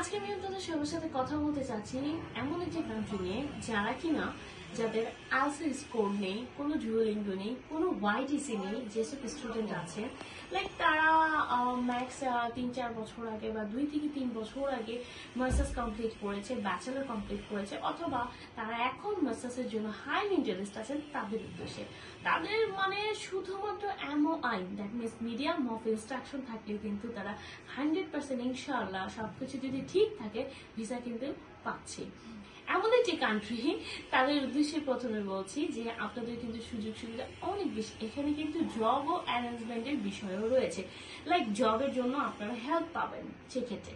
আজকে আমি আপনাদের সবার সাথে কথা বলতে চাচ্ছি এমন একটি কান্ট্রি নিয়ে যারা কিনা যাদের আইএলটিএস স্কোর নেই, কোনো ডুওলিঙ্গো নেই, কোনো ওয়াইটিসি নেই, যেসব স্টুডেন্ট আছে লাইক তারা ম্যাক্স 3-4 বছর আগে বা 2 থেকে 3 বছর আগে মাস্টার্স কমপ্লিট করেছে, ব্যাচেলর কমপ্লিট করেছে, অথবা তারা এখন মাস্টার্সের জন্য হাইলি ইন্টারেস্ট আছেন, তাদের উদ্দেশ্যে তাদের মানে শুধুমাত্র MOI that means medium of instruction থাকলে কিন্তু তারা 100% ইনশাআল্লাহ সবকিছু যদি ঠিক থাকে ভিসা কিন্তু পাচ্ছে। এমন একটি কান্ট্রি, তাদের উদ্দেশ্যে প্রথমে বলছি যে আপনাদের কিন্তু সুযোগ সুবিধা অনেক বেশি। এখানে কিন্তু জব ও অ্যারেঞ্জমেন্টের বিষয়ও রয়েছে, লাইক জবের জন্য আপনারা হেল্প পাবেন সেক্ষেত্রে।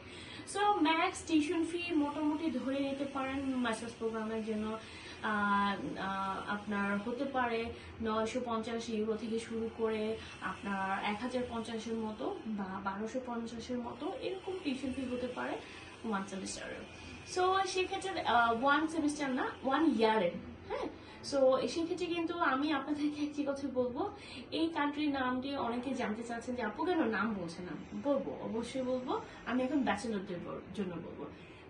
সো ম্যাক্স টিউশন ফি মোটামুটি ধরে নিতে পারেন মাস্টার্স প্রোগ্রামের জন্য আপনার হতে পারে 950 ইউরো থেকে শুরু করে আপনার 1050-এর মতো বা 1250-এর মতো এরকম টিউশন ফি হতে পারে 1 সেমিস্টারের। সো সেক্ষেত্রে 1 সেমিস্টার না 1 ইয়ারের, হ্যাঁ। সো সেক্ষেত্রে কিন্তু আমি আপনাদেরকে একটি কথা বলবো, এই কান্ট্রির নামটি অনেকে জানতে চাচ্ছেন যে আপু কেন নাম বলছে না, বলবো অবশ্যই বলবো। আমি এখন ব্যাচেলরদের জন্য বলবো।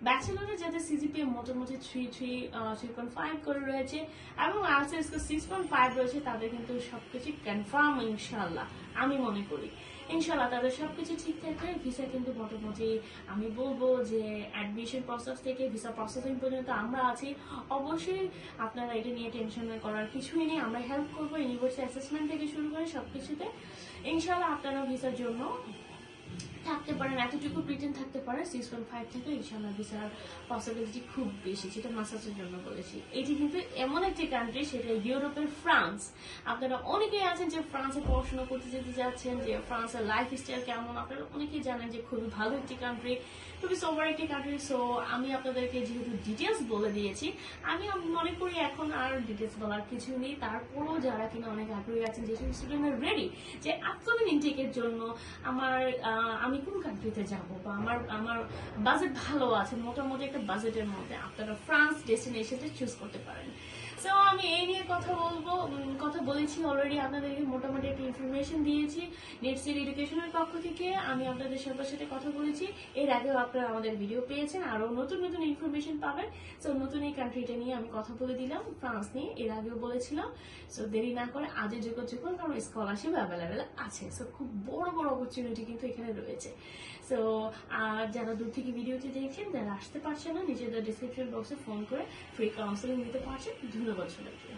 ব্যাচেলরে যাদের সিজিপিএ মোটামুটি 3.5 করে রয়েছে এবং আইএলটিএস 6.5 রয়েছে, তাদের কিন্তু সবকিছু কনফার্ম ইনশাল্লাহ। আমি মনে করি ইনশাল্লাহ তাদের সবকিছু ঠিক থাকলে ভিসা কিন্তু মোটামুটি আমি বলবো যে অ্যাডমিশন প্রসেস থেকে ভিসা প্রসেসিং পর্যন্ত আমরা আছি। অবশ্যই আপনারা এটা নিয়ে টেনশন করার কিছুই নেই, আমরা হেল্প করবো। ইউনিভার্সিটি অ্যাসেসমেন্ট থেকে শুরু করে সবকিছুতে ইনশাল্লাহ আপনারা ভিসার জন্য থাকতে পারেন, এতটুকু প্রিটেন্ড থাকতে পারে 6.5 থেকে ইনশাআল্লাহ ভিসার পসিবিলিটি খুব বেশি, যেটা মাস্টার্সের জন্য বলেছি। এটি কিন্তু এমন একটি কান্ট্রি, সেটা ইউরোপের ফ্রান্স। আপনারা অনেকেই আছেন যে ফ্রান্সে পড়াশোনা করতে যেতে যাচ্ছেন, যে ফ্রান্সের লাইফ স্টাইল কেমন, আপনারা অনেকেই জানেন যে খুবই ভালো একটি কান্ট্রি, খুবই সোবার একটি কান্ট্রি। সো আমি আপনাদেরকে যেহেতু ডিটেলস বলে দিয়েছি, আমি মনে করি এখন আর ডিটেলস বলার কিছু নেই। তারপরও যারা কিনা অনেক আগ্রহী আছেন, যেসব স্টুডেন্টরা রেডি যে আপকামিং ইনটেকের জন্য আমি কোন কান্ট্রিতে যাব বা আমার বাজেট ভালো আছে, মোটামুটি একটা বাজেটের মধ্যে আপনারা ফ্রান্স ডেস্টিনেশনটা চুজ করতে পারেন। সো আমি এই নিয়ে কথা বলেছি অলরেডি, আপনাদেরকে মোটামুটি একটা ইনফরমেশন দিয়েছি। নেটসের এডুকেশনের পক্ষ থেকে আমি আপনাদের সবার সাথে কথা বলেছি। এর আগেও আপনারা আমাদের ভিডিও পেয়েছেন, আরো নতুন নতুন ইনফরমেশন পাবেন। সো নতুন এই কান্ট্রিটা নিয়ে আমি কথা বলে দিলাম, ফ্রান্স নিয়ে এর আগেও বলেছিলাম। সো দেরি না করে আজই যোগাযোগ করুন, কারণ স্কলারশিপ অ্যাভেলেবেল আছে। সো খুব বড় বড় অপরচুনিটি কিন্তু এখানে রয়েছে। সো আর যারা দূর থেকে ভিডিওটি দেখছেন, যারা আসতে পারছে না, নিজেদের ডিসক্রিপশন বক্সে ফোন করে ফ্রি কাউন্সেলিং নিতে পারছেন। ধন্যবাদ সবাইকে।